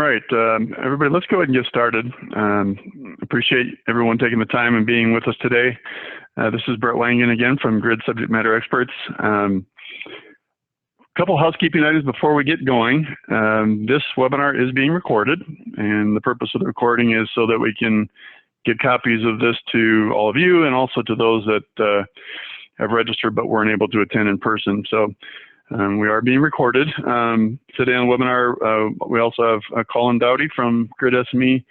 right, everybody, let's go ahead and get started. Appreciate everyone taking the time and being with us today. This is Brett Wangen again from Grid Subject Matter Experts. Couple housekeeping items before we get going. This webinar is being recorded, and the purpose of the recording is so that we can get copies of this to all of you and also to those that have registered but weren't able to attend in person. So we are being recorded. Today on the webinar, we also have Colin Dowdy from GridSME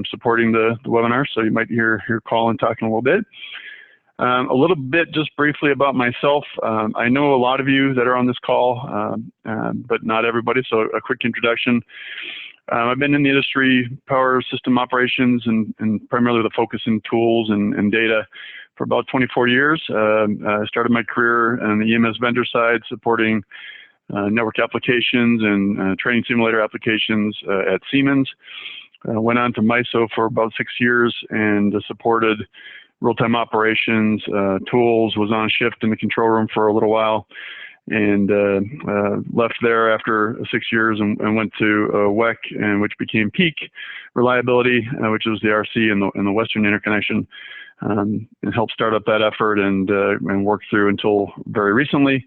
supporting the webinar, so you might hear Colin talking a little bit. A little bit just briefly about myself. I know a lot of you that are on this call, but not everybody, so a quick introduction. I've been in the industry, power system operations, and primarily the focus in tools and data for about 24 years. I started my career on the EMS vendor side, supporting network applications and training simulator applications at Siemens. Went on to MISO for about 6 years and supported real-time operations, tools, was on shift in the control room for a little while, and left there after 6 years and went to WEC, and which became Peak Reliability, which was the RC in the Western Interconnection, and helped start up that effort and worked through until very recently,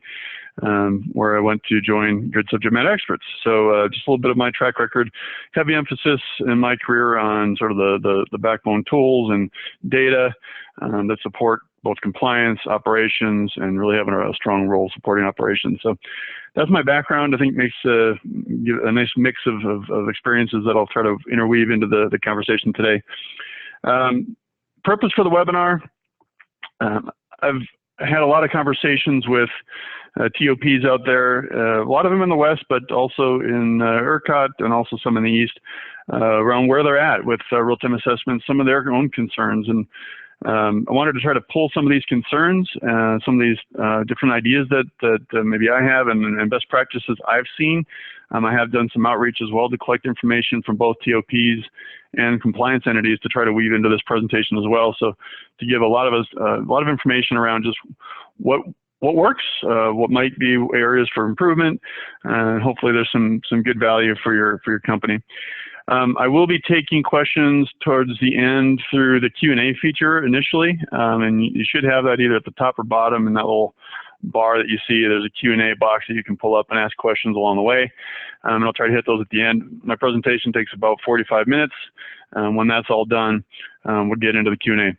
where I went to join Grid Subject Matter Experts. So just a little bit of my track record, heavy emphasis in my career on sort of the backbone tools and data that support both compliance, operations, and really having a strong role supporting operations. So that's my background. I think makes a nice mix of experiences that I'll try to interweave into the conversation today. Purpose for the webinar, I've had a lot of conversations with TOPs out there, a lot of them in the West, but also in ERCOT and also some in the East, around where they're at with real-time assessments, some of their own concerns. And I wanted to try to pull some of these concerns, some of these different ideas that maybe I have and best practices I've seen. I have done some outreach as well to collect information from both TOPs and compliance entities to try to weave into this presentation as well. So to give a lot of information around just what works, what might be areas for improvement, and hopefully there's some good value for your company. I will be taking questions towards the end through the Q&A feature initially, and you should have that either at the top or bottom in that little bar that you see. There's a Q&A box that you can pull up and ask questions along the way, and I'll try to hit those at the end. My presentation takes about 45 minutes. When that's all done, we'll get into the Q&A.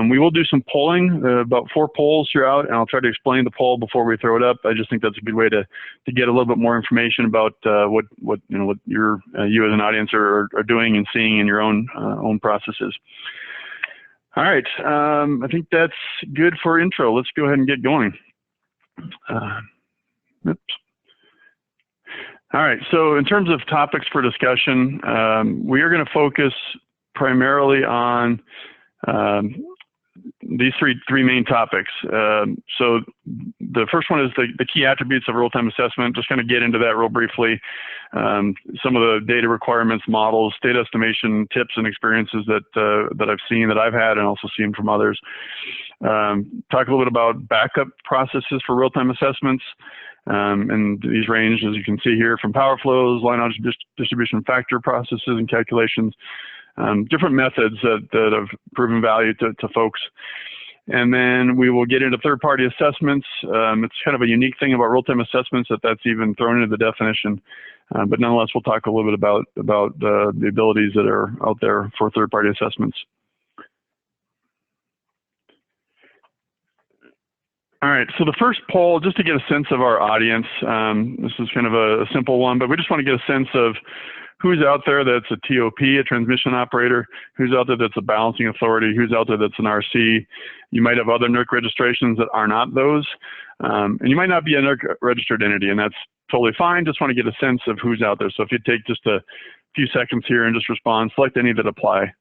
We will do some polling, about 4 polls throughout, and I'll try to explain the poll before we throw it up. I just think that's a good way to get a little bit more information about what you as an audience are doing and seeing in your own processes. All right, I think that's good for intro. Let's go ahead and get going. Oops. All right, so in terms of topics for discussion, we are going to focus primarily on these three main topics. So the first one is the key attributes of real-time assessment. Just kind of get into that real briefly. Some of the data requirements, models, state estimation tips and experiences that I've seen, that I've had, and also seen from others. Talk a little bit about backup processes for real-time assessments. And these range, as you can see here, from power flows, line outage distribution factor processes and calculations, different methods that have proven value to folks. And then we will get into third-party assessments. It's kind of a unique thing about real-time assessments that's even thrown into the definition. But nonetheless, we'll talk a little bit about the abilities that are out there for third-party assessments. All right, so the first poll, just to get a sense of our audience, this is kind of a simple one, but we just want to get a sense of who's out there that's a TOP, a transmission operator, who's out there that's a balancing authority, who's out there that's an RC. You might have other NERC registrations that are not those, and you might not be a NERC registered entity, and that's totally fine. Just want to get a sense of who's out there. So if you take just a few seconds here and just respond, select any that apply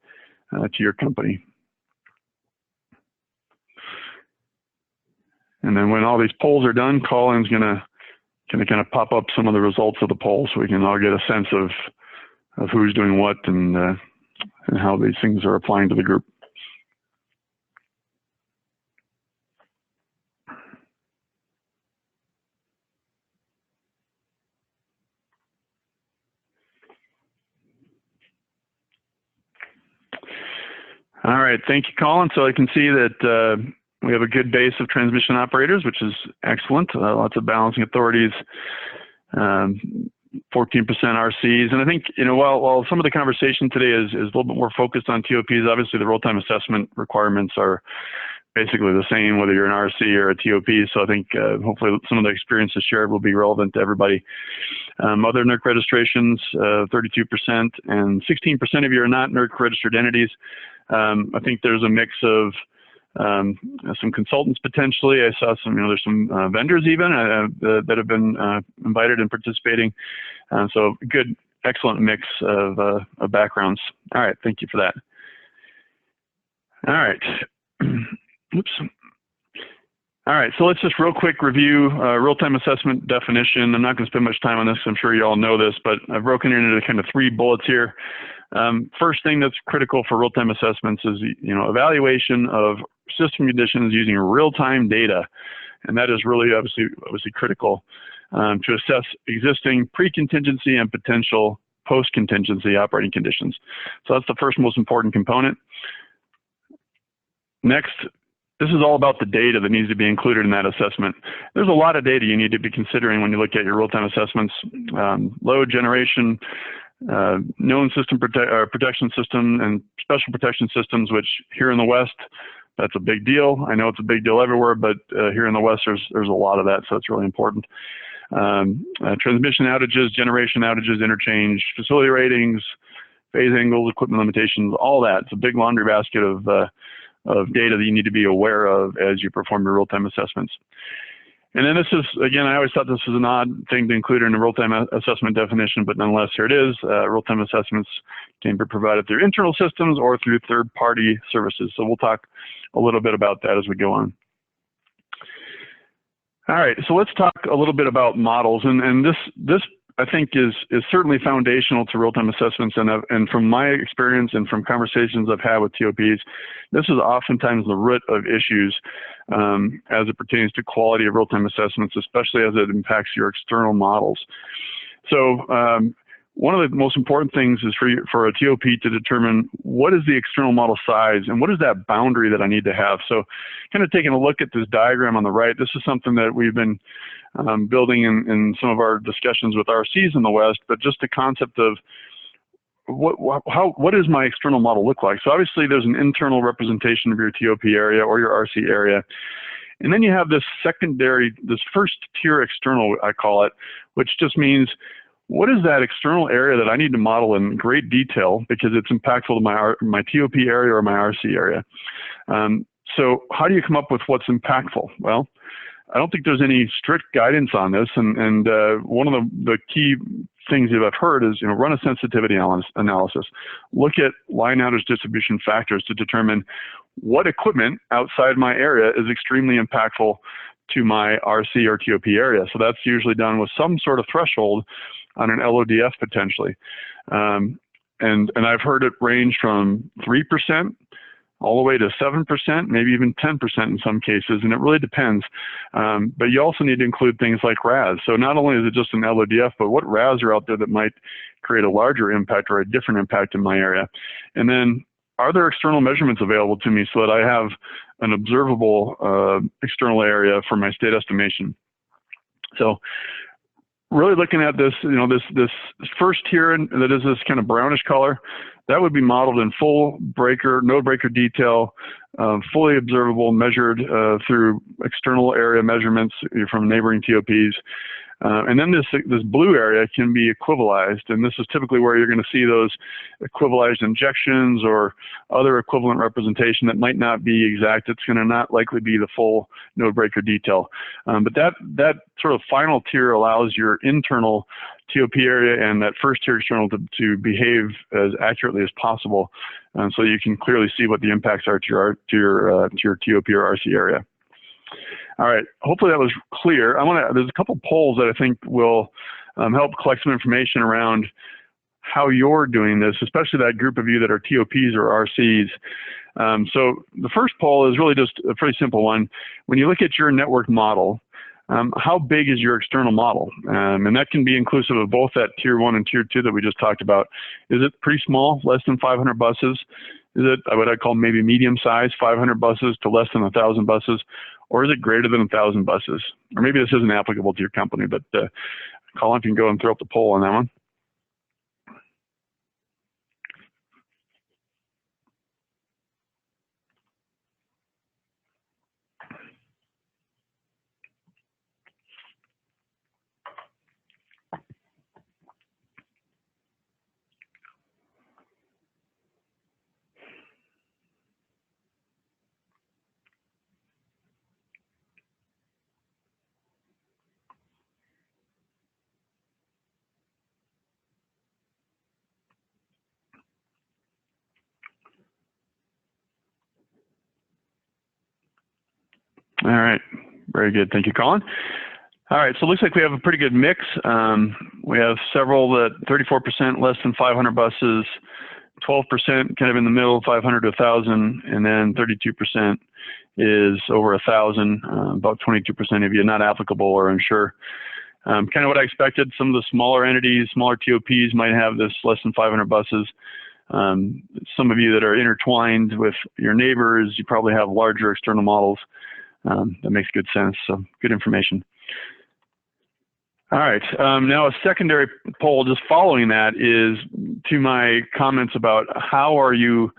to your company. And then when all these polls are done, Colin's gonna kind of pop up some of the results of the poll so we can all get a sense of who's doing what and how these things are applying to the group. All right, thank you, Colin. So I can see that we have a good base of transmission operators, which is excellent. Lots of balancing authorities, 14% RCs. And I think, while some of the conversation today is a little bit more focused on TOPs, obviously the real-time assessment requirements are basically the same whether you're an RC or a TOP. So I think hopefully some of the experiences shared will be relevant to everybody. Other NERC registrations, 32%, and 16% of you are not NERC registered entities. I think there's a mix of some consultants potentially. I saw some, there's some vendors even that have been invited and participating. So good, excellent mix of backgrounds. All right, thank you for that. All right. Oops. All right, so let's just real quick review real-time assessment definition. I'm not going to spend much time on this. I'm sure you all know this, but I've broken it into kind of 3 bullets here. First thing that's critical for real-time assessments is, evaluation of system conditions using real-time data, and that is really obviously critical to assess existing pre-contingency and potential post-contingency operating conditions. So that's the first most important component. Next, this is all about the data that needs to be included in that assessment. There's a lot of data you need to be considering when you look at your real-time assessments. Load generation, known system protection system, and special protection systems, which here in the West, that's a big deal. I know it's a big deal everywhere, but here in the West, there's a lot of that, so it's really important. Transmission outages, generation outages, interchange, facility ratings, phase angles, equipment limitations, all that. It's a big laundry basket of data that you need to be aware of as you perform your real-time assessments. And then this is, again, I always thought this was an odd thing to include in a real-time assessment definition, but nonetheless, here it is. Real-time assessments can be provided through internal systems or through third-party services. So we'll talk a little bit about that as we go on. All right, so let's talk a little bit about models. And this I think is certainly foundational to real-time assessments, and from my experience and from conversations I've had with TOPs, this is oftentimes the root of issues as it pertains to quality of real-time assessments, especially as it impacts your external models. So one of the most important things is for a TOP to determine what is the external model size and what is that boundary that I need to have. So kind of taking a look at this diagram on the right, this is something that we've been building in some of our discussions with RCs in the West, but just the concept of what does my external model look like? So obviously there's an internal representation of your TOP area or your RC area. And then you have this secondary, this first tier external, I call it, which just means what is that external area that I need to model in great detail because it's impactful to my TOP area or my RC area. So how do you come up with what's impactful? Well, I don't think there's any strict guidance on this, and one of the key things that I've heard is, run a sensitivity analysis. Look at line outage distribution factors to determine what equipment outside my area is extremely impactful to my RC or TOP area. So that's usually done with some sort of threshold on an LODF potentially. And I've heard it range from 3% all the way to 7%, maybe even 10% in some cases, and it really depends. But you also need to include things like RAS. So not only is it just an LODF, but what RAS are out there that might create a larger impact or a different impact in my area? And then are there external measurements available to me so that I have an observable external area for my state estimation? So really looking at this, this first tier that is this kind of brownish color, that would be modeled in full breaker, node breaker detail, fully observable, measured through external area measurements from neighboring TOPs. And then this blue area can be equivalized, and this is typically where you're going to see those equivalized injections or other equivalent representation that might not be exact. It's going to not likely be the full node breaker detail. But that sort of final tier allows your internal TOP area and that first tier external to behave as accurately as possible, so you can clearly see what the impacts are to your TOP or RC area. All right, hopefully that was clear. There's a couple polls that I think will help collect some information around how you're doing this, especially that group of you that are TOPs or RCs. So the first poll is really just a pretty simple one. When you look at your network model, how big is your external model? And that can be inclusive of both that tier 1 and tier 2 that we just talked about. Is it pretty small, less than 500 buses? Is it what I call maybe medium size, 500 buses to less than 1,000 buses, or is it greater than 1,000 buses? Or maybe this isn't applicable to your company, but Colin, if you can go and throw up the poll on that one. All right, very good. Thank you, Colin. All right, so it looks like we have a pretty good mix. We have several that 34% less than 500 buses, 12% kind of in the middle, 500 to 1,000, and then 32% is over 1,000. About 22% of you not applicable or unsure. Kind of what I expected. Some of the smaller entities, smaller TOPs might have this less than 500 buses. Some of you that are intertwined with your neighbors, you probably have larger external models. That makes good sense, so good information. All right, now a secondary poll just following that is to my comments about how are you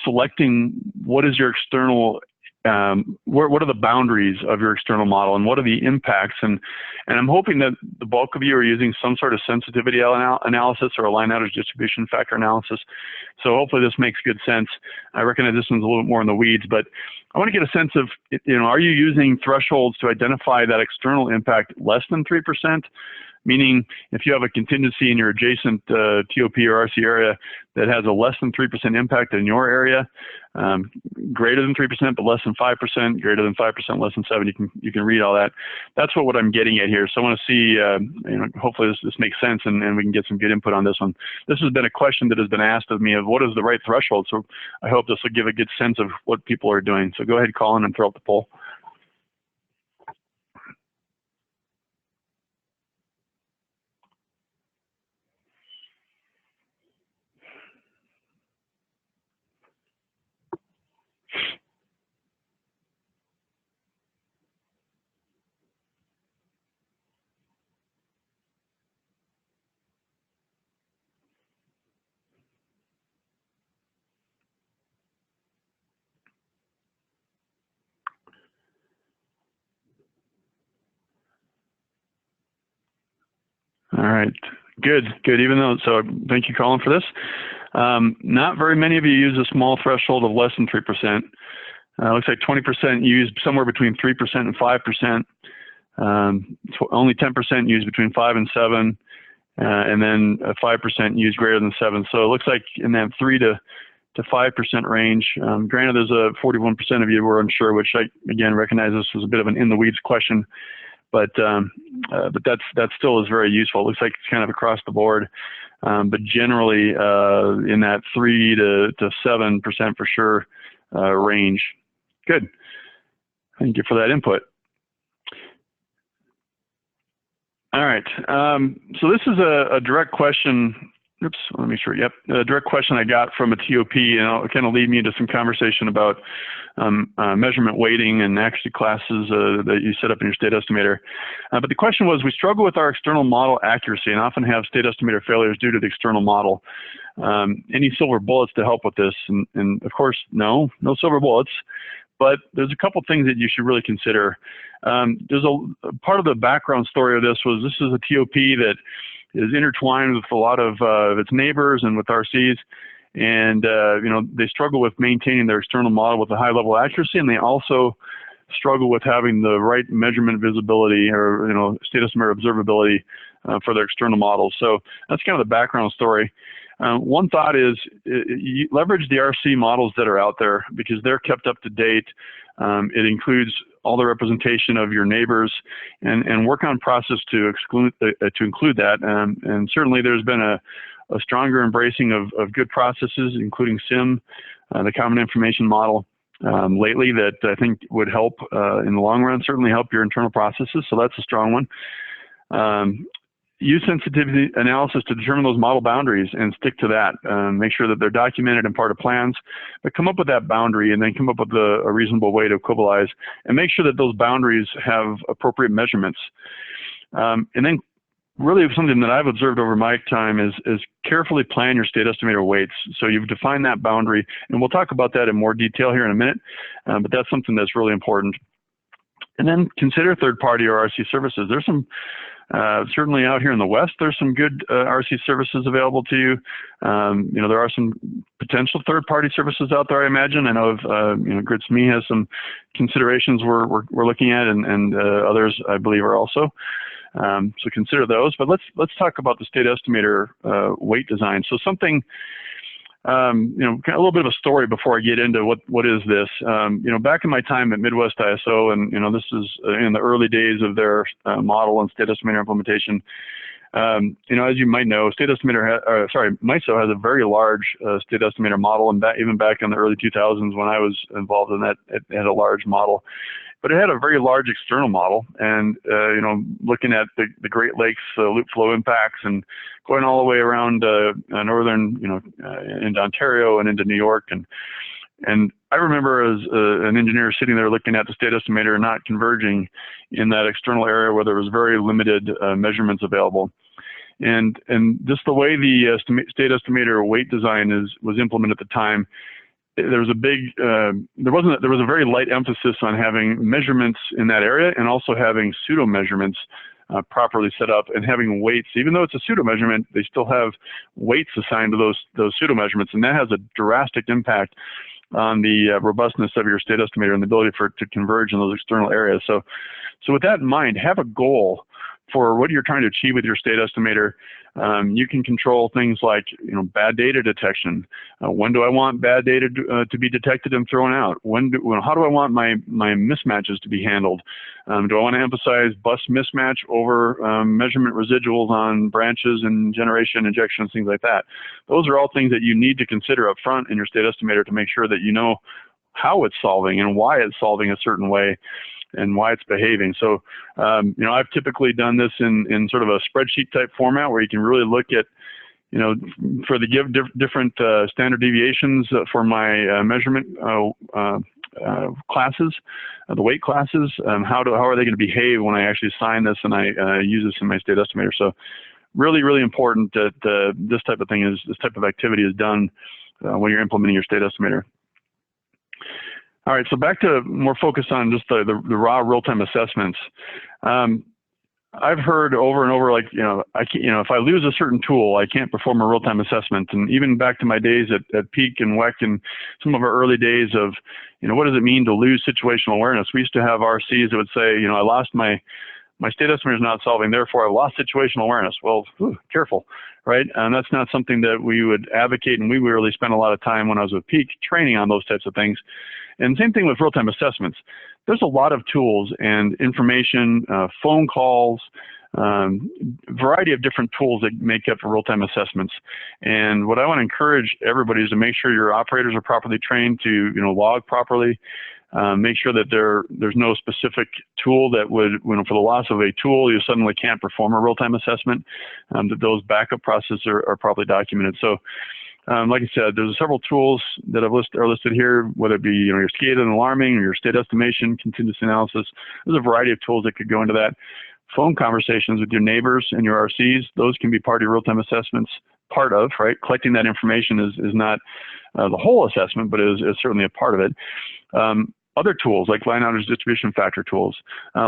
selecting what is your external, what are the boundaries of your external model and what are the impacts? And I'm hoping that the bulk of you are using some sort of sensitivity analysis or a line outage distribution factor analysis. So hopefully this makes good sense. I recognize this one's a little bit more in the weeds, but I want to get a sense of, are you using thresholds to identify that external impact less than 3%? Meaning, if you have a contingency in your adjacent TOP or RC area that has a less than 3% impact in your area, greater than 3%, but less than 5%, greater than 5%, less than 7%, you can read all that. That's what I'm getting at here. So I want to see, hopefully this makes sense and we can get some good input on this one. This has been a question that has been asked of me of what is the right threshold. So I hope this will give a good sense of what people are doing. So go ahead, Colin, and throw up the poll. All right, good. Even though, so thank you, Colin, for this. Not very many of you use a small threshold of less than 3%. Looks like 20% use somewhere between 3% and 5%. Only 10% use between 5 and 7, and then 5% use greater than 7. So it looks like in that 3 to 5% range. Granted, there's a 41% of you who are unsure, which I again recognize this was a bit of an in the weeds question. But that still is very useful. It looks like it's kind of across the board, but generally in that 3 to 7% for sure range. Good. Thank you for that input. All right. So this is a direct question. Oops, let me make sure. Yep, a direct question I got from a TOP, and it'll kind of lead me into some conversation about measurement weighting and accuracy classes that you set up in your state estimator. But the question was, we struggle with our external model accuracy and often have state estimator failures due to the external model. Any silver bullets to help with this? And of course, no silver bullets. But there's a couple things that you should really consider. There's a part of the background story of this was this is a TOP that is intertwined with a lot of its neighbors and with RCs, and they struggle with maintaining their external model with a high level of accuracy, and they also struggle with having the right measurement visibility or state estimator observability for their external models. So that's kind of the background story. One thought is you leverage the RC models that are out there because they're kept up to date. It includes all the representation of your neighbors and work on process to include that. And certainly there's been a stronger embracing of good processes, including SIM, the Common Information Model lately that I think would help in the long run, certainly help your internal processes. So that's a strong one. use sensitivity analysis to determine those model boundaries and stick to that. Make sure that they're documented and part of plans, but come up with that boundary and then come up with a reasonable way to equivalize, and make sure that those boundaries have appropriate measurements. And then really something that I've observed over my time is carefully plan your state estimator weights. So you've defined that boundary, and we'll talk about that in more detail here in a minute, but that's something that's really important. And then consider third-party or RC services. There's some, certainly out here in the West, there's some good RC services available to you. You know, there are some potential third-party services out there, I imagine. I know of, you know, GridSME has some considerations we're looking at, and others, I believe, are also. So consider those. But let's talk about the state estimator weight design. So something, you know, a little bit of a story before I get into what is this. You know, back in my time at Midwest ISO, and you know, this is in the early days of their model and state estimator implementation. You know, as you might know, state estimator, MISO has a very large state estimator model, and even back in the early 2000s when I was involved in that, it had a large model. But it had a very large external model, and you know, looking at the Great Lakes loop flow impacts and going all the way around northern, you know, into Ontario and into New York, and I remember as an engineer sitting there looking at the state estimator not converging in that external area where there was very limited measurements available, and just the way the state estimator weight design was implemented at the time. There was a big, there was a very light emphasis on having measurements in that area and also having pseudo measurements properly set up and having weights. Even though it's a pseudo measurement, they still have weights assigned to those pseudo measurements, and that has a drastic impact on the robustness of your state estimator and the ability for it to converge in those external areas. So with that in mind, have a goal for what you're trying to achieve with your state estimator. You can control things like, you know, bad data detection. When do I want bad data to be detected and thrown out? How do I want my mismatches to be handled? Do I want to emphasize bus mismatch over measurement residuals on branches and generation injections, things like that? Those are all things that you need to consider up front in your state estimator to make sure that you know how it's solving and why it's solving a certain way and why it's behaving. So, you know, I've typically done this in sort of a spreadsheet type format where you can really look at, you know, for the different standard deviations for my measurement classes, the weight classes, how are they going to behave when I actually assign this and I use this in my state estimator. So really, really important that this type of activity is done when you're implementing your state estimator. All right, so back to more focus on just the raw real-time assessments. I've heard over and over, like, you know, if I lose a certain tool, I can't perform a real-time assessment. And even back to my days at Peak and WEC and some of our early days of, you know, what does it mean to lose situational awareness? We used to have RCs that would say, you know, I lost my state estimator is not solving, therefore I lost situational awareness. Well, careful, right? And that's not something that we would advocate, and we really spent a lot of time when I was with Peak training on those types of things. And same thing with real-time assessments. There's a lot of tools and information, phone calls, variety of different tools that make up for real-time assessments. And what I want to encourage everybody is to make sure your operators are properly trained to, you know, log properly. Make sure that there's no specific tool that would, you know, for the loss of a tool, you suddenly can't perform a real-time assessment. That those backup processes are properly documented. So, like I said, there's several tools that are listed here, whether it be, you know, your SCADA and alarming, or your state estimation, contingency analysis. There's a variety of tools that could go into that. Phone conversations with your neighbors and your RCs, those can be part of your real-time assessments. Part of, right? Collecting that information is not the whole assessment, but is certainly a part of it. Other tools like line outage distribution factor tools,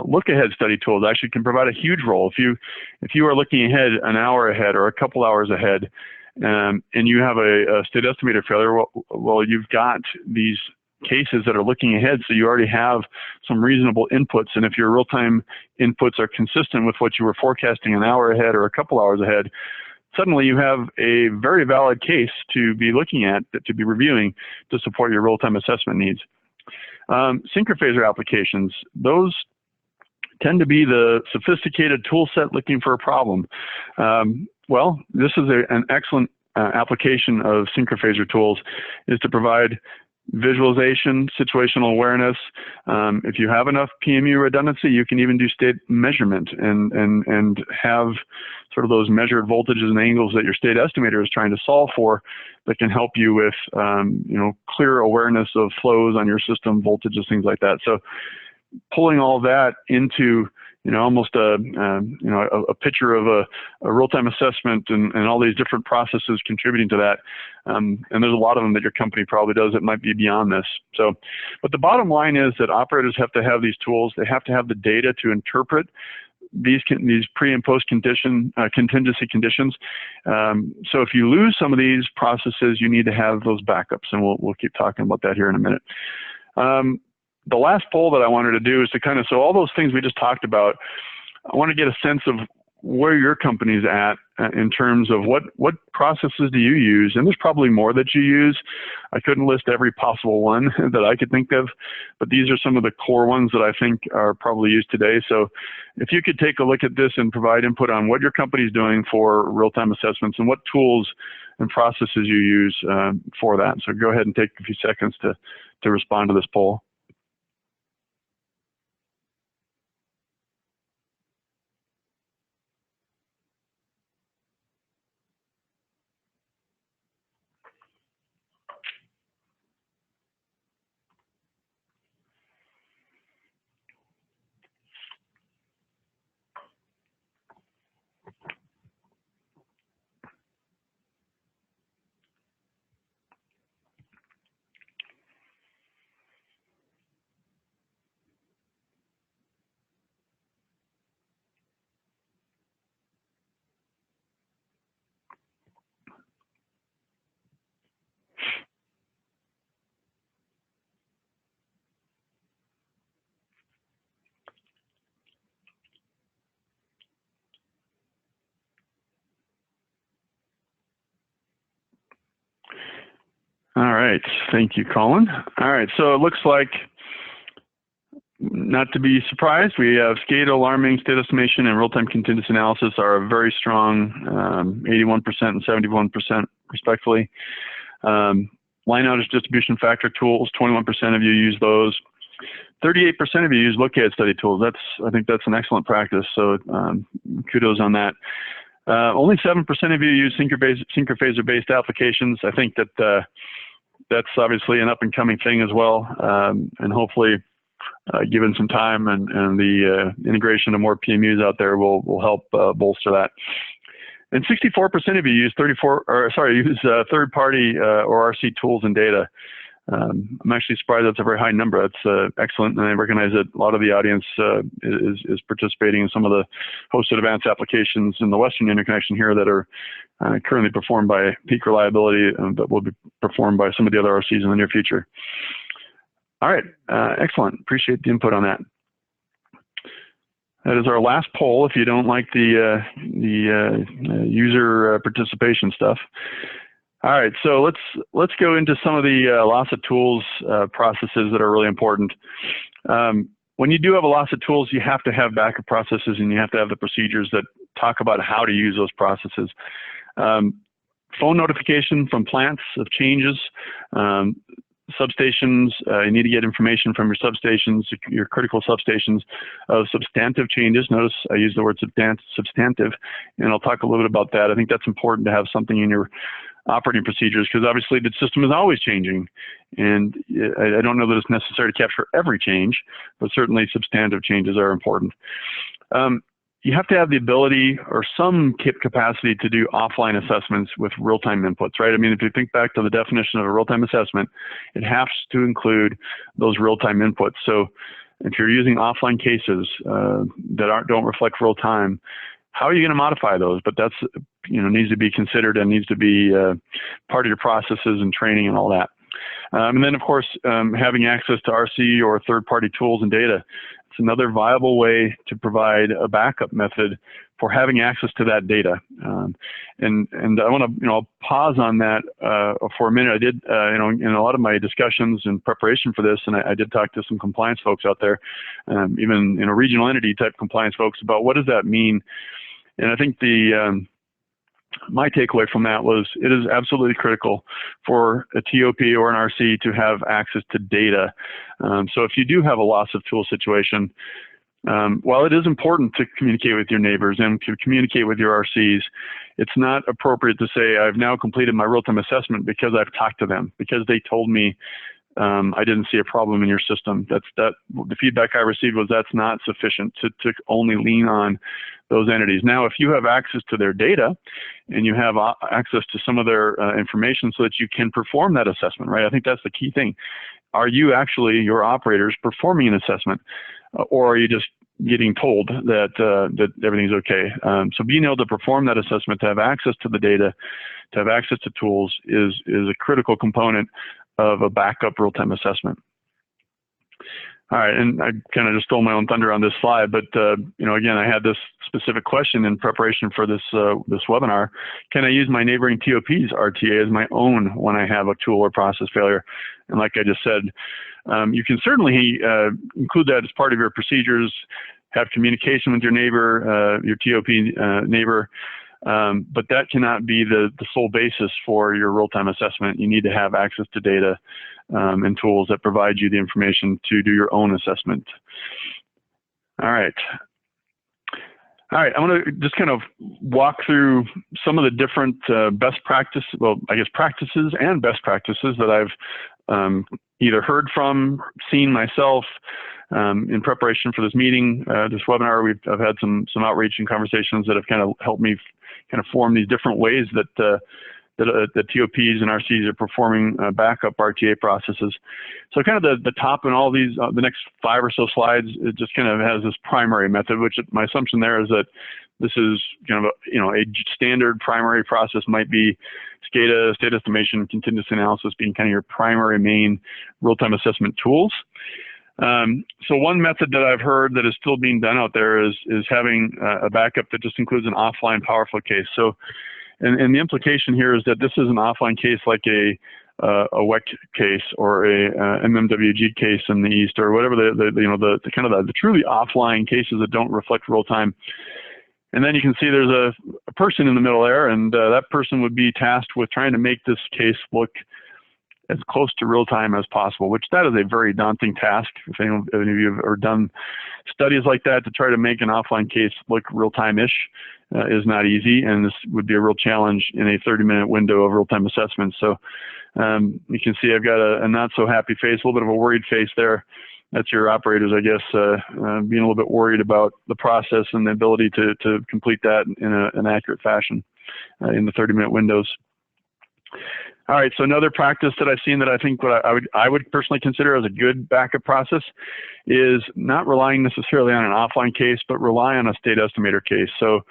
look ahead study tools actually can provide a huge role. If you are looking ahead an hour ahead or a couple hours ahead, and you have a state estimator failure, well, you've got these cases that are looking ahead, so you already have some reasonable inputs. And if your real-time inputs are consistent with what you were forecasting an hour ahead or a couple hours ahead, suddenly you have a very valid case to be looking at, to be reviewing to support your real-time assessment needs. Synchrophaser applications, those tend to be the sophisticated tool set looking for a problem. Well, this is an excellent application of synchrophaser tools, is to provide visualization, situational awareness. If you have enough PMU redundancy, you can even do state measurement and have sort of those measured voltages and angles that your state estimator is trying to solve for that can help you with clear awareness of flows on your system, voltages, things like that. So pulling all that into almost a picture of a real-time assessment and all these different processes contributing to that. And there's a lot of them that your company probably does that might be beyond this. So, but the bottom line is that operators have to have these tools. They have to have the data to interpret these pre and post contingency conditions. So if you lose some of these processes, you need to have those backups, and we'll keep talking about that here in a minute. The last poll that I wanted to do is to kind of, so all those things we just talked about, I want to get a sense of where your company's at in terms of what processes do you use, and there's probably more that you use. I couldn't list every possible one that I could think of, but these are some of the core ones that I think are probably used today. So if you could take a look at this and provide input on what your company's doing for real-time assessments and what tools and processes you use for that. So go ahead and take a few seconds to respond to this poll. All right, thank you, Colin. All right, so it looks like, not to be surprised, we have SCADA, alarming, state estimation, and real-time contingency analysis are a very strong 81% and 71% respectively. Line outage distribution factor tools, 21% of you use those. 38% of you use locate study tools. I think that's an excellent practice, so kudos on that. Only 7% of you use synchrophaser-based applications. I think that that's obviously an up-and-coming thing as well, and hopefully, given some time and the integration of more PMUs out there will help bolster that. And 64% of you use third-party or RC tools and data. I'm actually surprised that's a very high number. That's excellent, and I recognize that a lot of the audience is participating in some of the hosted advanced applications in the Western interconnection here that are currently performed by Peak Reliability, but will be performed by some of the other RCs in the near future. All right, excellent. Appreciate the input on that. That is our last poll. If you don't like the user participation stuff. All right, so let's go into some of the loss of tools processes that are really important. When you do have a loss of tools, you have to have backup processes, and you have to have the procedures that talk about how to use those processes. Phone notification from plants of changes. Substations, you need to get information from your substations, your critical substations of substantive changes. Notice I use the word substantive, and I'll talk a little bit about that. I think that's important to have something in your operating procedures, because obviously the system is always changing, and I don't know that it's necessary to capture every change, but certainly substantive changes are important. You have to have the ability or some capacity to do offline assessments with real-time inputs, right? I mean, if you think back to the definition of a real-time assessment, it has to include those real-time inputs. So if you're using offline cases that don't reflect real-time, how are you going to modify those? But that's, needs to be considered and needs to be part of your processes and training and all that. And then, of course, having access to RC or third-party tools and data. It's another viable way to provide a backup method for having access to that data. And I want to, I'll pause on that for a minute. I did, in a lot of my discussions in preparation for this, and I did talk to some compliance folks out there, even regional entity type compliance folks, about what does that mean. And I think the my takeaway from that was it is absolutely critical for a TOP or an RC to have access to data. So if you do have a loss of tool situation, while it is important to communicate with your neighbors and to communicate with your RCs, it's not appropriate to say, I've now completed my real-time assessment because I've talked to them, because they told me I didn't see a problem in your system. The feedback I received was that's not sufficient to only lean on those entities. Now, if you have access to their data and you have access to some of their information so that you can perform that assessment, right? I think that's the key thing. Are you actually, your operators, performing an assessment, or are you just getting told that that everything's okay? So being able to perform that assessment, to have access to the data, to have access to tools is a critical component of a backup real-time assessment. All right, and I kind of just stole my own thunder on this slide, but you know, again, I had this specific question in preparation for this this webinar. Can I use my neighboring TOP's RTA as my own when I have a tool or process failure? And like I just said, you can certainly include that as part of your procedures, have communication with your neighbor, your TOP neighbor, but that cannot be the sole basis for your real-time assessment. You need to have access to data and tools that provide you the information to do your own assessment. All right. All right, I'm going to just kind of walk through some of the different best practice, well, I guess practices and best practices that I've either heard from, seen myself in preparation for this meeting, this webinar. I've had some outreach and conversations that have kind of helped me kind of form these different ways that the TOPs and RCs are performing backup RTA processes. So kind of the top in all these, the next 5 or so slides, it just kind of has this primary method, which my assumption there is that this is kind of a standard primary process might be SCADA, state estimation, contingency analysis being kind of your primary main real-time assessment tools. So one method that I've heard that is still being done out there is having a backup that just includes an offline power flow case. So, and the implication here is that this is an offline case like a WEC case or a MMWG case in the East, or whatever the kind of the truly offline cases that don't reflect real time. And then you can see there's a person in the middle there, and that person would be tasked with trying to make this case look as close to real time as possible, which that is a very daunting task. If any of you have ever done studies like that, to try to make an offline case look real time-ish is not easy, and this would be a real challenge in a 30-minute window of real-time assessment. So you can see I've got a not so happy face, a little bit of a worried face there. That's your operators, I guess, being a little bit worried about the process and the ability to complete that in an accurate fashion in the 30-minute windows. All right, so another practice that I've seen that I think I would personally consider as a good backup process is not relying necessarily on an offline case, but rely on a state estimator case. So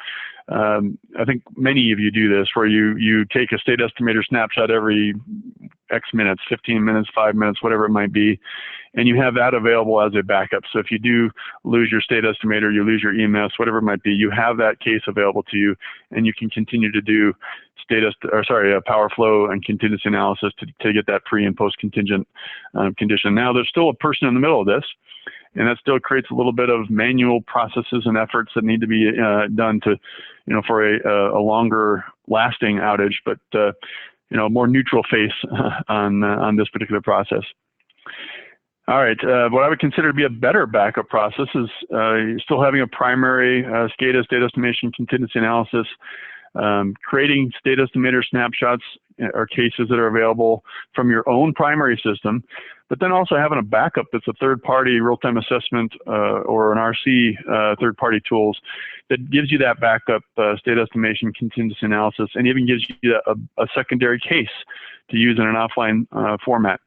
I think many of you do this, where you take a state estimator snapshot every X minutes, 15 minutes, 5 minutes, whatever it might be, and you have that available as a backup. So if you do lose your state estimator, you lose your EMS, whatever it might be, you have that case available to you, and you can continue to do power flow and contingency analysis to get that pre and post contingent condition. Now there's still a person in the middle of this, and that still creates a little bit of manual processes and efforts that need to be done to, for a longer lasting outage, but more neutral face on this particular process. All right, what I would consider to be a better backup process is still having a primary SCADA, state estimation, contingency analysis, creating state estimator snapshots or cases that are available from your own primary system, but then also having a backup that's a third-party real-time assessment or an RC third-party tools that gives you that backup state estimation, contingency analysis, and even gives you a secondary case to use in an offline format.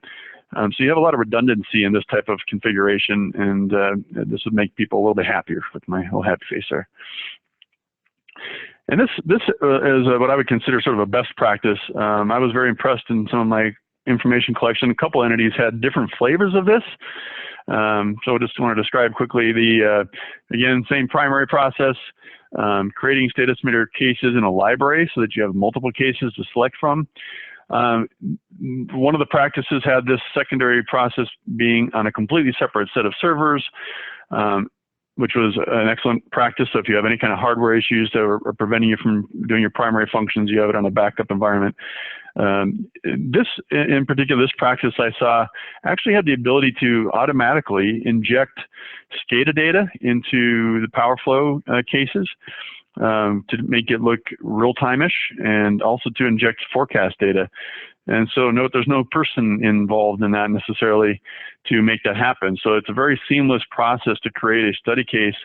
So you have a lot of redundancy in this type of configuration, and this would make people a little bit happier with my whole happy face there. And this is what I would consider sort of a best practice. I was very impressed in some of my information collection. A couple entities had different flavors of this. So I just want to describe quickly again, same primary process, creating state estimator cases in a library so that you have multiple cases to select from. One of the practices had this secondary process being on a completely separate set of servers. which was an excellent practice. So if you have any kind of hardware issues that are preventing you from doing your primary functions, you have it on a backup environment. This, in particular, this practice I saw actually had the ability to automatically inject SCADA data into the power flow cases to make it look real-time-ish, and also to inject forecast data. And so note there's no person involved in that necessarily to make that happen. So it's a very seamless process to create a study case.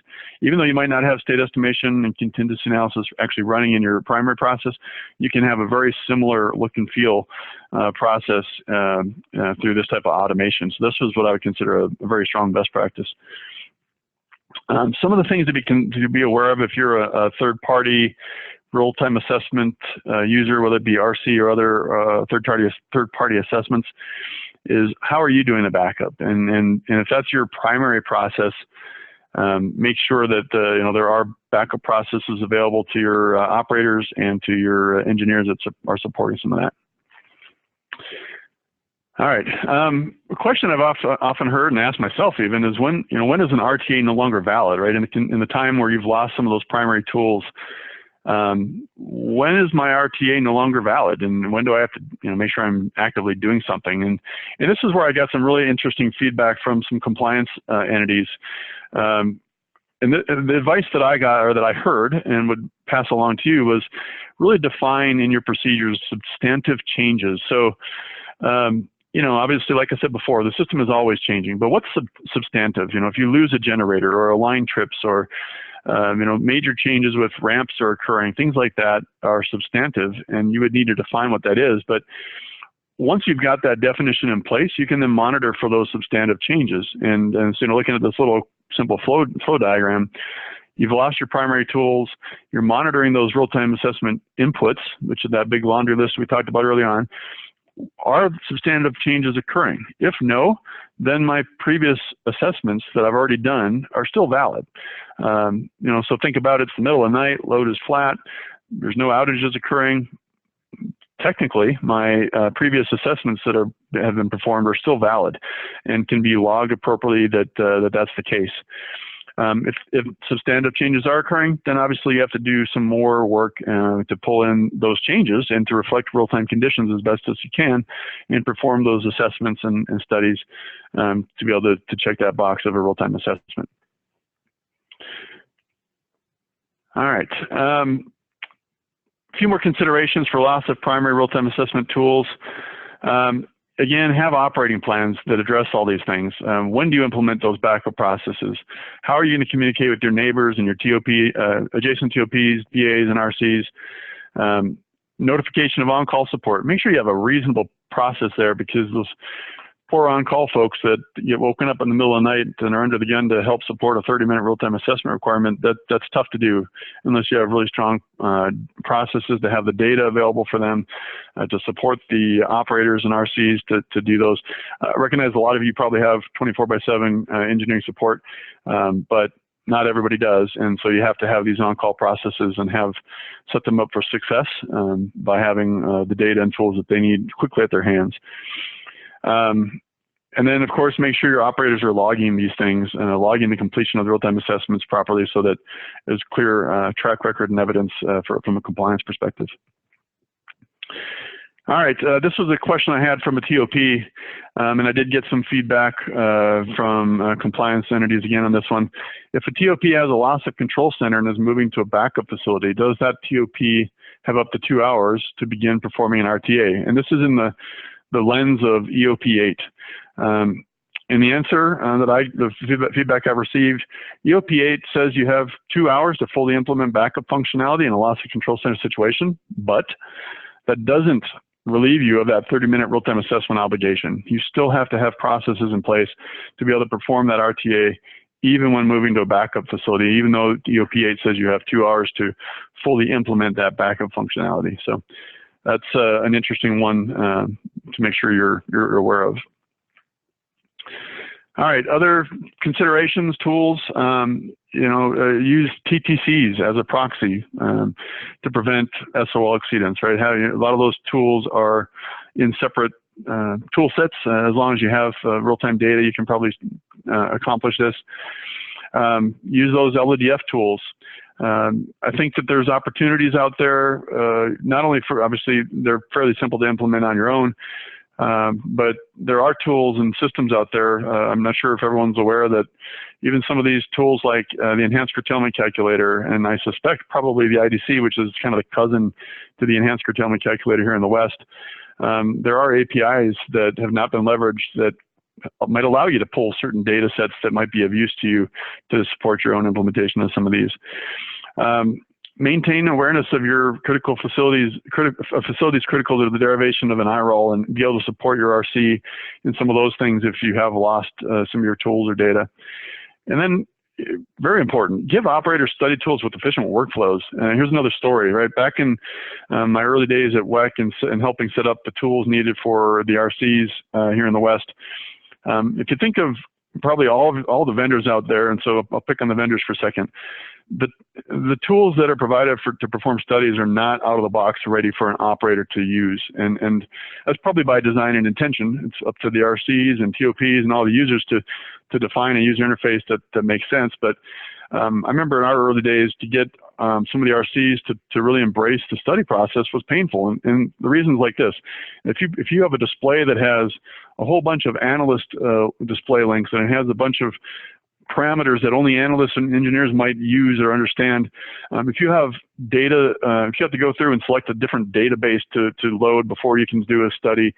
Even though you might not have state estimation and contingency analysis actually running in your primary process, you can have a very similar look and feel process through this type of automation. So this is what I would consider a very strong best practice. Some of the things to be aware of if you're a third-party real-time assessment user, whether it be RC or other third-party assessments, is how are you doing the backup? And if that's your primary process, make sure that there are backup processes available to your operators and to your engineers that are supporting some of that. All right. A question I've often heard and asked myself even is when is an RTA no longer valid, right? In the time where you've lost some of those primary tools, when is my RTA no longer valid, and when do I have to make sure I'm actively doing something? And this is where I got some really interesting feedback from some compliance entities. And the advice that I got, or that I heard and would pass along to you, was really define in your procedures substantive changes. So obviously, like I said before, the system is always changing, but what's substantive? If you lose a generator or a line trips, or major changes with ramps are occurring, things like that are substantive, and you would need to define what that is. But once you've got that definition in place, you can then monitor for those substantive changes. And so, looking at this little simple flow diagram, you've lost your primary tools, you're monitoring those real-time assessment inputs, which is that big laundry list we talked about early on. Are substantive changes occurring? If no, then my previous assessments that I've already done are still valid. So think about it, it's the middle of the night, load is flat, there's no outages occurring. Technically, my previous assessments that have been performed are still valid and can be logged appropriately that's the case. If substantive changes are occurring, then obviously you have to do some more work to pull in those changes and to reflect real-time conditions as best as you can, and perform those assessments and studies to be able to check that box of a real-time assessment. All right. A few more considerations for loss of primary real-time assessment tools. Again, have operating plans that address all these things. When do you implement those backup processes? How are you going to communicate with your neighbors and your adjacent TOPs, BAs, and RCs? Notification of on-call support. Make sure you have a reasonable process there, because those poor on-call folks that get woken up in the middle of the night and are under the gun to help support a 30-minute real-time assessment requirement, that's tough to do unless you have really strong processes to have the data available for them, to support the operators and RCs to do those. I recognize a lot of you probably have 24/7 engineering support, but not everybody does, and so you have to have these on-call processes and set them up for success by having the data and tools that they need quickly at their hands. And then, of course, make sure your operators are logging these things and logging the completion of the real-time assessments properly, so that there's clear track record and evidence from a compliance perspective. All right, this was a question I had from a TOP, and I did get some feedback from compliance entities again on this one. If a TOP has a loss of control center and is moving to a backup facility, does that TOP have up to 2 hours to begin performing an RTA? And this is in the lens of EOP8. And the answer the feedback I've received, EOP8 says you have 2 hours to fully implement backup functionality in a loss of control center situation, but that doesn't relieve you of that 30-minute real-time assessment obligation. You still have to have processes in place to be able to perform that RTA even when moving to a backup facility, even though EOP8 says you have 2 hours to fully implement that backup functionality. So that's an interesting one to make sure you're aware of. All right, other considerations, tools, use TTCs as a proxy to prevent SOL exceedance, right? A lot of those tools are in separate tool sets. As long as you have real-time data, you can probably accomplish this. use those LDF tools. I think that there's opportunities out there, not only for, obviously, they're fairly simple to implement on your own, but there are tools and systems out there. I'm not sure if everyone's aware that even some of these tools like the Enhanced Curtailment Calculator, and I suspect probably the IDC, which is kind of the cousin to the Enhanced Curtailment Calculator here in the West, there are APIs that have not been leveraged that might allow you to pull certain data sets that might be of use to you to support your own implementation of some of these. Maintain awareness of your critical facilities, facilities critical to the derivation of an IROL, and be able to support your RC in some of those things if you have lost some of your tools or data. And then, very important, give operators study tools with efficient workflows. Here's another story, right? Back in my early days at WEC and helping set up the tools needed for the RCs here in the West, if you think of probably all the vendors out there, and so I'll pick on the vendors for a second, the tools that are provided to perform studies are not out of the box ready for an operator to use. And that's probably by design and intention. It's up to the RCs and TOPs and all the users to define a user interface that makes sense. But I remember in our early days to get some of the RCs to really embrace the study process was painful. And the reasons like this: if you have a display that has a whole bunch of analyst display links and it has a bunch of parameters that only analysts and engineers might use or understand, if you have data, if you have to go through and select a different database to load before you can do a study,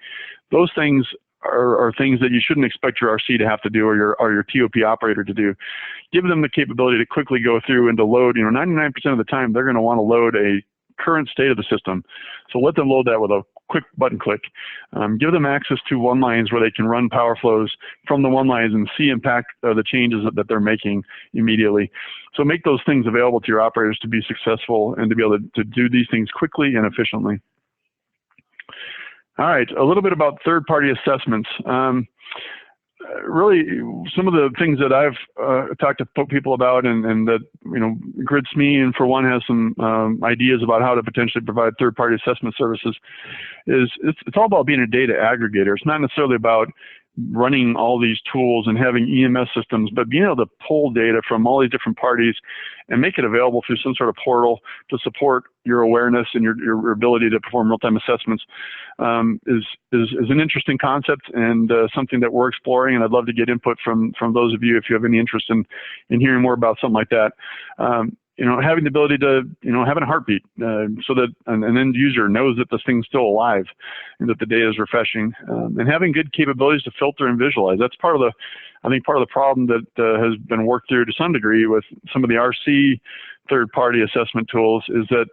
those things are things that you shouldn't expect your RC to have to do, or your TOP operator to do. Give them the capability to quickly go through and to load. 99% of the time they're going to want to load a current state of the system. So let them load that with a quick button click. Give them access to one lines where they can run power flows from the one lines and see impact the changes that they're making immediately. So make those things available to your operators to be successful and to be able to do these things quickly and efficiently. All right, a little bit about third-party assessments. Really, some of the things that I've talked to people about, and that GridSME, and for one, has some ideas about how to potentially provide third-party assessment services. It's all about being a data aggregator. It's not necessarily about running all these tools and having EMS systems, but being able to pull data from all these different parties and make it available through some sort of portal to support your awareness and your ability to perform real-time assessments is an interesting concept, and something that we're exploring. And I'd love to get input from those of you if you have any interest in hearing more about something like that. Having the ability to, having a heartbeat so that an end user knows that this thing's still alive and that the data is refreshing, and having good capabilities to filter and visualize. That's part of the problem that has been worked through to some degree with some of the RC third-party assessment tools, is that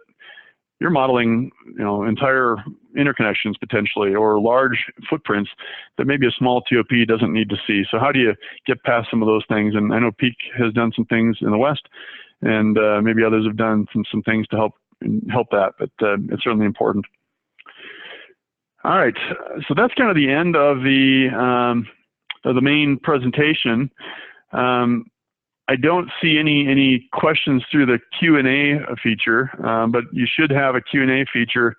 you're modeling, entire interconnections potentially, or large footprints that maybe a small TOP doesn't need to see. So how do you get past some of those things? And I know Peak has done some things in the West, and maybe others have done some things to help that, but it's certainly important. All right, so that's kind of the end of the main presentation. I don't see any questions through the Q&A feature, but you should have a Q&A feature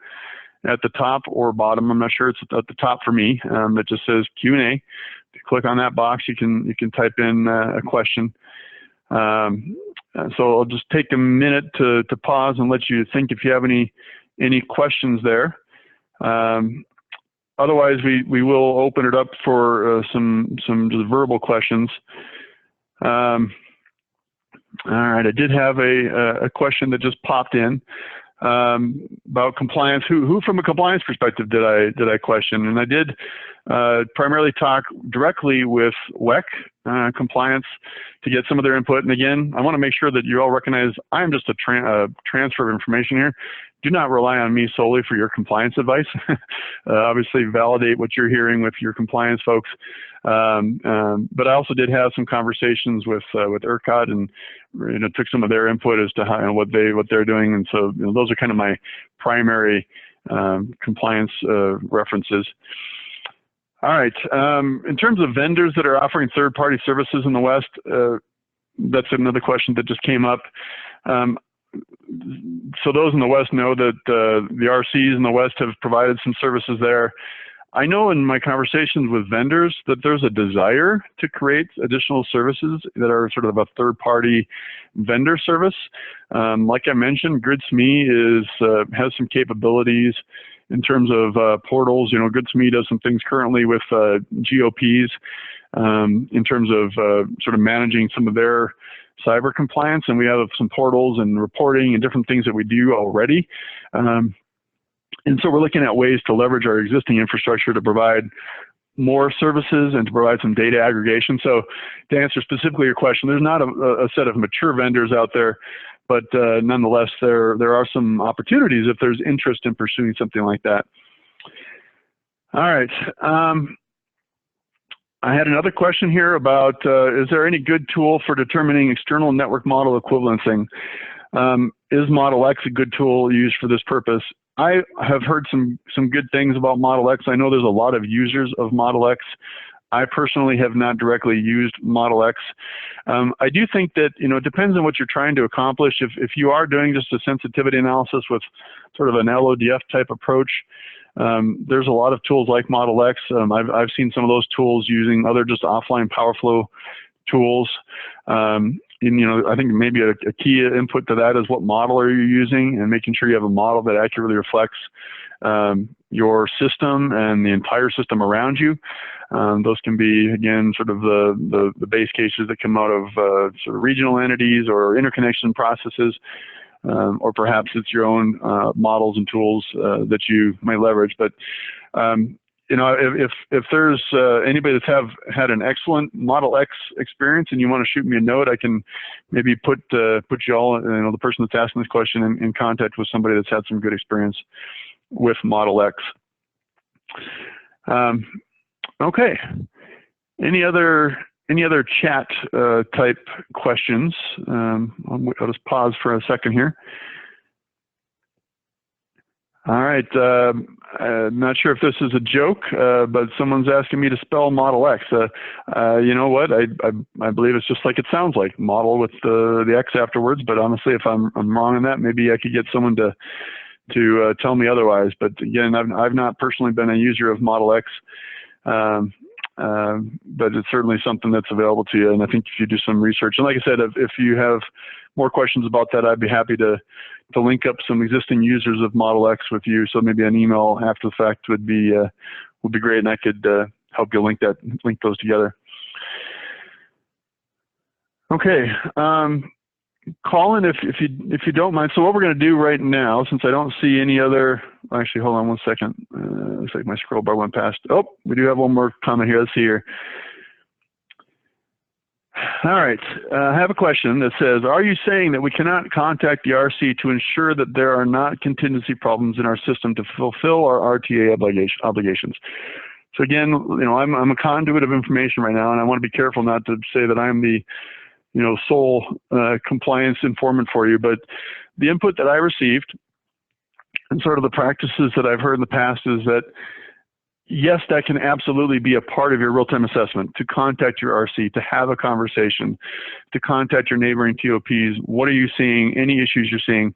at the top or bottom. I'm not sure it's at the top for me. It just says Q&A. If you click on that box, you can type in a question. So I'll just take a minute to pause and let you think if you have any questions there. Otherwise, we will open it up for some just verbal questions. All right, I did have a question that just popped in about compliance. Who from a compliance perspective did I question? And I did primarily talk directly with WEC compliance to get some of their input. And again, I want to make sure that you all recognize I'm just a transfer of information here. Do not rely on me solely for your compliance advice. Obviously, validate what you're hearing with your compliance folks. But I also did have some conversations with ERCOT, and took some of their input as to how what they're doing. And so those are kind of my primary compliance references. All right. In terms of vendors that are offering third-party services in the West, that's another question that just came up. So those in the West know that the RCs in the West have provided some services there. I know in my conversations with vendors that there's a desire to create additional services that are sort of a third-party vendor service. Like I mentioned, GridSME has some capabilities in terms of portals. You know, GridSME does some things currently with GOPs in terms of sort of managing some of their cyber compliance, and we have some portals and reporting and different things that we do already. And so we're looking at ways to leverage our existing infrastructure to provide more services and to provide some data aggregation. So to answer specifically your question, there's not a set of mature vendors out there, but nonetheless, there are some opportunities if there's interest in pursuing something like that. All right. I had another question here about, is there any good tool for determining external network model equivalencing? Is Model X a good tool used for this purpose? I have heard some good things about Model X. I know there's a lot of users of Model X. I personally have not directly used Model X. I do think that, you know, it depends on what you're trying to accomplish. If you are doing just a sensitivity analysis with sort of an LODF type approach, there's a lot of tools like Model X. I've seen some of those tools using other just offline power flow tools. And, you know, I think maybe a key input to that is what model are you using, and making sure you have a model that accurately reflects your system and the entire system around you. Those can be, again, sort of the base cases that come out of sort of regional entities or interconnection processes, or perhaps it's your own models and tools that you might leverage. But you know, if there's anybody that's had an excellent Model X experience and you want to shoot me a note, I can maybe put you all, you know, the person that's asking this question in contact with somebody that's had some good experience with Model X. Okay. Any other chat type questions? I'll just pause for a second here. All right, I'm not sure if this is a joke, but someone's asking me to spell Model X. You know what? I believe it's just like it sounds like, model with the X afterwards. But honestly, if I'm wrong on that, maybe I could get someone to tell me otherwise. But again, I've not personally been a user of Model X, but it's certainly something that's available to you. And I think if you do some research, and like I said, if you have more questions about that, I'd be happy to link up some existing users of Model X with you. So maybe an email after the fact would be great, and I could help you link those together. Okay, Colin, if you don't mind. So what we're going to do right now, since I don't see any other, actually, hold on one second. Looks like my scroll bar went past. Oh, we do have one more comment here. Let's see here. All right, I have a question that says, are you saying that we cannot contact the RC to ensure that there are not contingency problems in our system to fulfill our RTA obligations? So again, you know, I'm a conduit of information right now, and I want to be careful not to say that I'm the, you know, sole compliance informant for you, but the input that I received and sort of the practices that I've heard in the past is that, yes, that can absolutely be a part of your real-time assessment, to contact your RC, to have a conversation, to contact your neighboring TOPs. What are you seeing? Any issues you're seeing?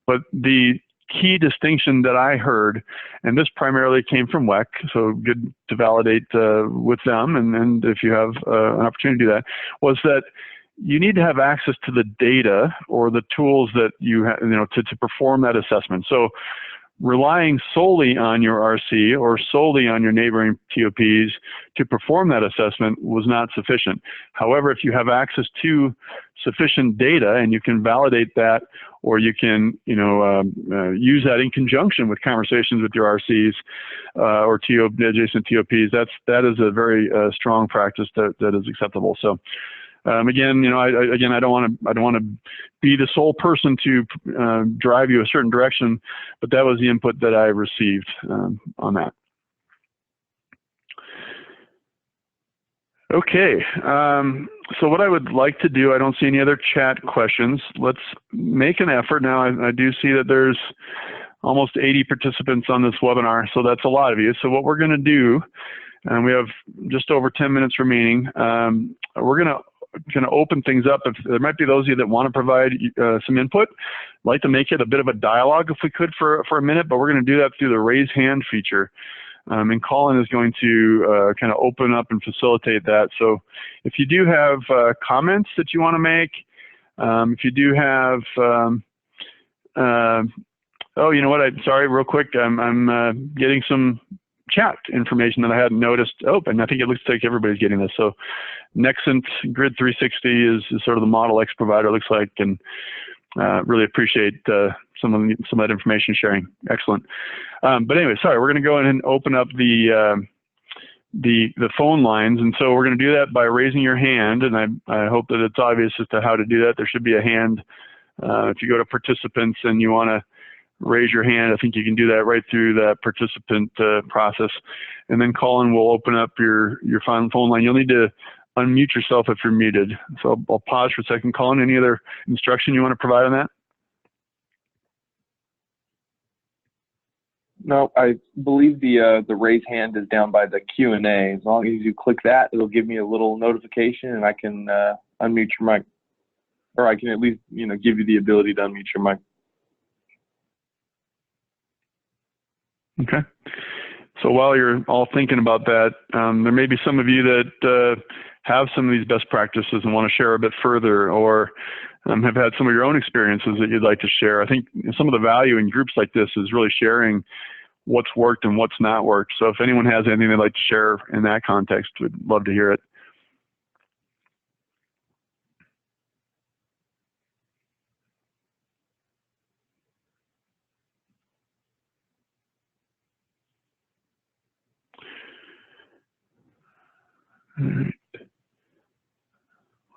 But the key distinction that I heard, and this primarily came from WEC, so good to validate with them, and if you have an opportunity to do that, was that you need to have access to the data or the tools that you have, you know, to perform that assessment. So relying solely on your RC or solely on your neighboring TOPs to perform that assessment was not sufficient. However, if you have access to sufficient data and you can validate that, or you can, you know, use that in conjunction with conversations with your RCs or adjacent TOPs, that is a very strong practice that is acceptable. So. Again, you know, I don't want to be the sole person to drive you a certain direction, but that was the input that I received on that. Okay, so what I would like to do, I don't see any other chat questions. Let's make an effort. Now, I do see that there's almost 80 participants on this webinar, so that's a lot of you. So what we're going to do, and we have just over 10 minutes remaining, we're going to open things up. If there might be those of you that want to provide some input, I'd like to make it a bit of a dialogue if we could for a minute, but we're going to do that through the raise hand feature. and Colin is going to kind of open up and facilitate that. So if you do have comments that you want to make, if you do have, oh, you know what? Sorry, real quick. I'm getting some chat information that I hadn't noticed. Oh, and I think it looks like everybody's getting this. So Nexent Grid 360 is sort of the Model X provider, looks like, and really appreciate some of that information sharing. Excellent. But anyway, sorry, we're going to go ahead and open up the phone lines, and so we're going to do that by raising your hand, and I hope that it's obvious as to how to do that. There should be a hand. If you go to participants and you want to raise your hand, I think you can do that right through that participant process, and then Colin will open up your phone line. You'll need to unmute yourself if you're muted. So I'll pause for a second. Colin, any other instruction you want to provide on that? No, I believe the raise hand is down by the Q&A. As long as you click that, it'll give me a little notification, and I can unmute your mic, or I can at least give you the ability to unmute your mic. Okay. So while you're all thinking about that, there may be some of you that have some of these best practices and want to share a bit further, or have had some of your own experiences that you'd like to share. I think some of the value in groups like this is really sharing what's worked and what's not worked. So if anyone has anything they'd like to share in that context, we'd love to hear it.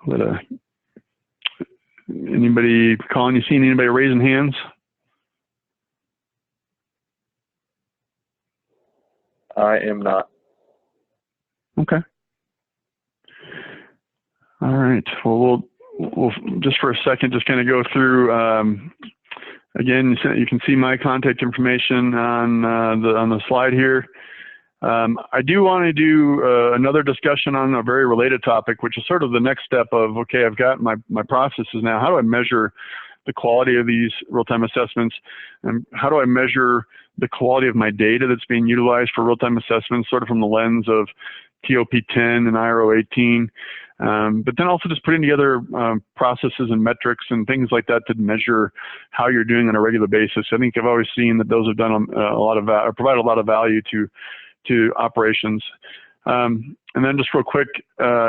All right. Anybody, Colin, you seen anybody raising hands? I am not. Okay. All right. Well, we'll just for a second just kind of go through. Again, you can see my contact information on the slide here. I do want to do another discussion on a very related topic, which is sort of the next step of, okay, I've got my processes now. How do I measure the quality of these real-time assessments? And how do I measure the quality of my data that's being utilized for real-time assessments, sort of from the lens of TOP10 and IRO 18? But then also just putting together processes and metrics and things like that to measure how you're doing on a regular basis. I think I've always seen that those have done a lot of provide a lot of value to operations. And then just real quick,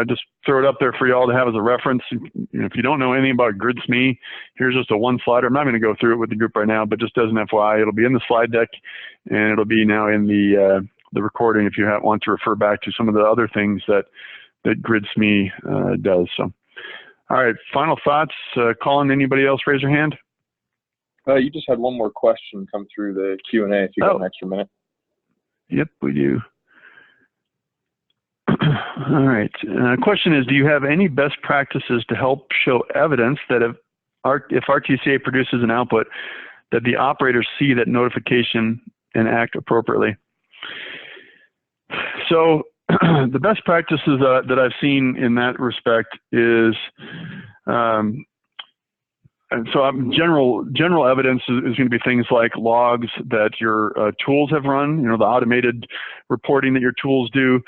just throw it up there for y'all to have as a reference. If you don't know anything about GridSME, here's just a one slider. I'm not going to go through it with the group right now, but just as an FYI, it'll be in the slide deck, and it'll be now in the recording if you want to refer back to some of the other things that GridSME does. So, all right, final thoughts. Colin, anybody else raise your hand? You just had one more question come through the Q&A if you got an extra minute. Yep, we do. All right. Question is, do you have any best practices to help show evidence that if RTCA produces an output, that the operators see that notification and act appropriately? So the best practices that I've seen in that respect is, and so general evidence is going to be things like logs that your tools have run, the automated reporting that your tools do.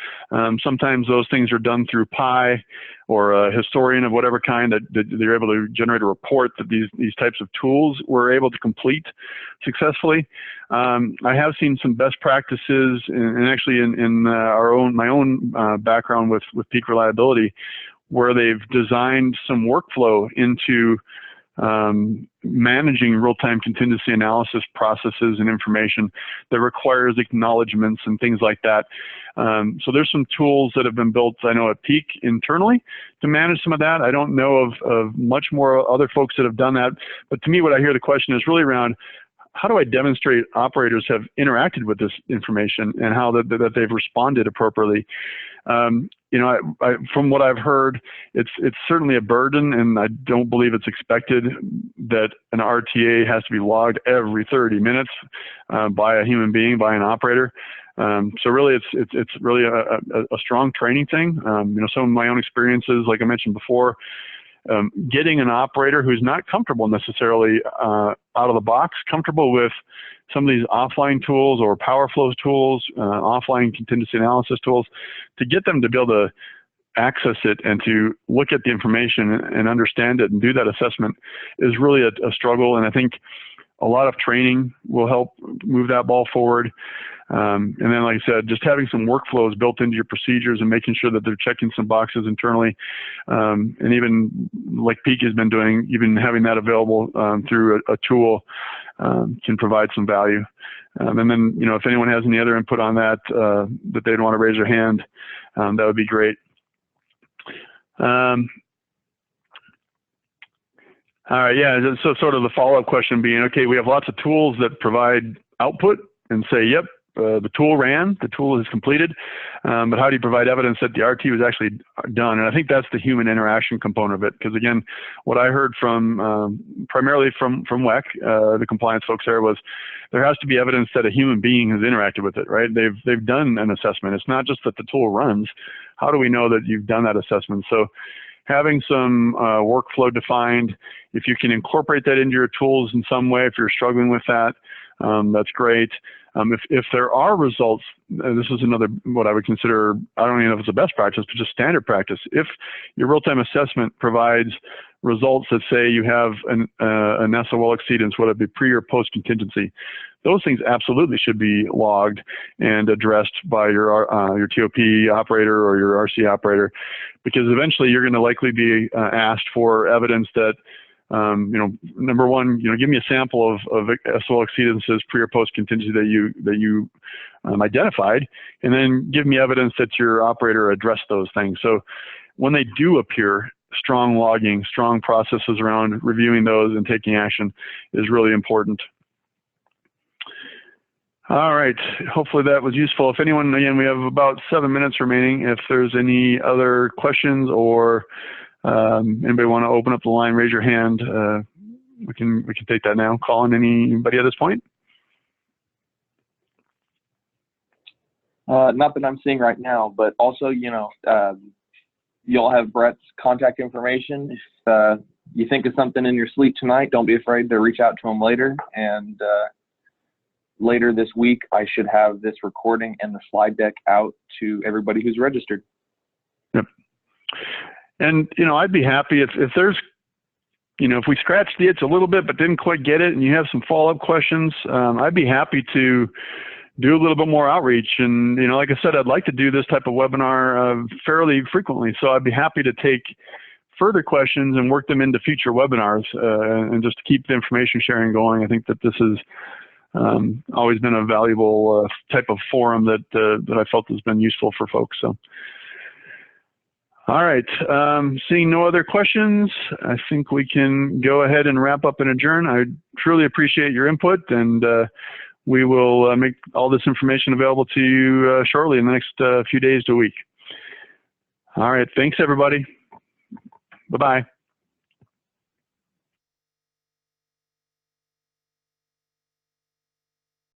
Sometimes those things are done through Pi or a historian of whatever kind that they're able to generate a report that these types of tools were able to complete successfully. I have seen some best practices, and actually in my own background with peak reliability, where they've designed some workflow into managing real-time contingency analysis processes and information that requires acknowledgments and things like that. So there's some tools that have been built, I know, at Peak internally to manage some of that. I don't know of much more other folks that have done that, but to me, what I hear the question is really around, how do I demonstrate operators have interacted with this information and how that they've responded appropriately? From what I've heard, it's certainly a burden, and I don't believe it's expected that an RTA has to be logged every 30 minutes by a human being, by an operator. So really, it's really a strong training thing. Some of my own experiences, like I mentioned before, getting an operator who's not comfortable necessarily out of the box, comfortable with some of these offline tools or power flows tools, offline contingency analysis tools, to get them to be able to access it and to look at the information and understand it and do that assessment is really a struggle. And I think a lot of training will help move that ball forward. And then, like I said, just having some workflows built into your procedures and making sure that they're checking some boxes internally. And even like Peak has been doing, even having that available through a tool can provide some value. And then, you know, if anyone has any other input on that, that they'd want to raise their hand, that would be great. All right, yeah, so sort of the follow-up question being, okay, we have lots of tools that provide output and say, yep, the tool ran, the tool is completed, but how do you provide evidence that the RT was actually done? And I think that's the human interaction component of it, because again, what I heard from, primarily from WEC, the compliance folks there, was there has to be evidence that a human being has interacted with it, right? They've done an assessment. It's not just that the tool runs. How do we know that you've done that assessment? So having some workflow defined, if you can incorporate that into your tools in some way, if you're struggling with that, that's great. If there are results, this is another, what I would consider, I don't even know if it's a best practice, but just standard practice. If your real-time assessment provides results that say you have an SOL exceedance, whether it be pre or post contingency, those things absolutely should be logged and addressed by your TOP operator or your RC operator, because eventually you're going to likely be asked for evidence that, you know, number one, you know, give me a sample of SOL exceedances pre or post contingency that you identified, and then give me evidence that your operator addressed those things. So when they do appear, strong logging, strong processes around reviewing those and taking action is really important. All right, hopefully that was useful. If anyone, again, we have about 7 minutes remaining. If there's any other questions or anybody want to open up the line, raise your hand. We can take that now. Call in anybody at this point. Not that I'm seeing right now, but also, you know, you'll have Brett's contact information. If you think of something in your sleep tonight, don't be afraid to reach out to him later. And later this week, I should have this recording and the slide deck out to everybody who's registered. Yep. And, you know, I'd be happy if there's, you know, if we scratched the itch a little bit but didn't quite get it and you have some follow-up questions, I'd be happy to do a little bit more outreach. And, you know, like I said, I'd like to do this type of webinar fairly frequently. So I'd be happy to take further questions and work them into future webinars and just to keep the information sharing going. I think that this has always been a valuable type of forum that I felt has been useful for folks. So. All right, seeing no other questions, I think we can go ahead and wrap up and adjourn. I truly appreciate your input, and we will make all this information available to you shortly in the next few days to a week. All right, thanks everybody. Bye-bye.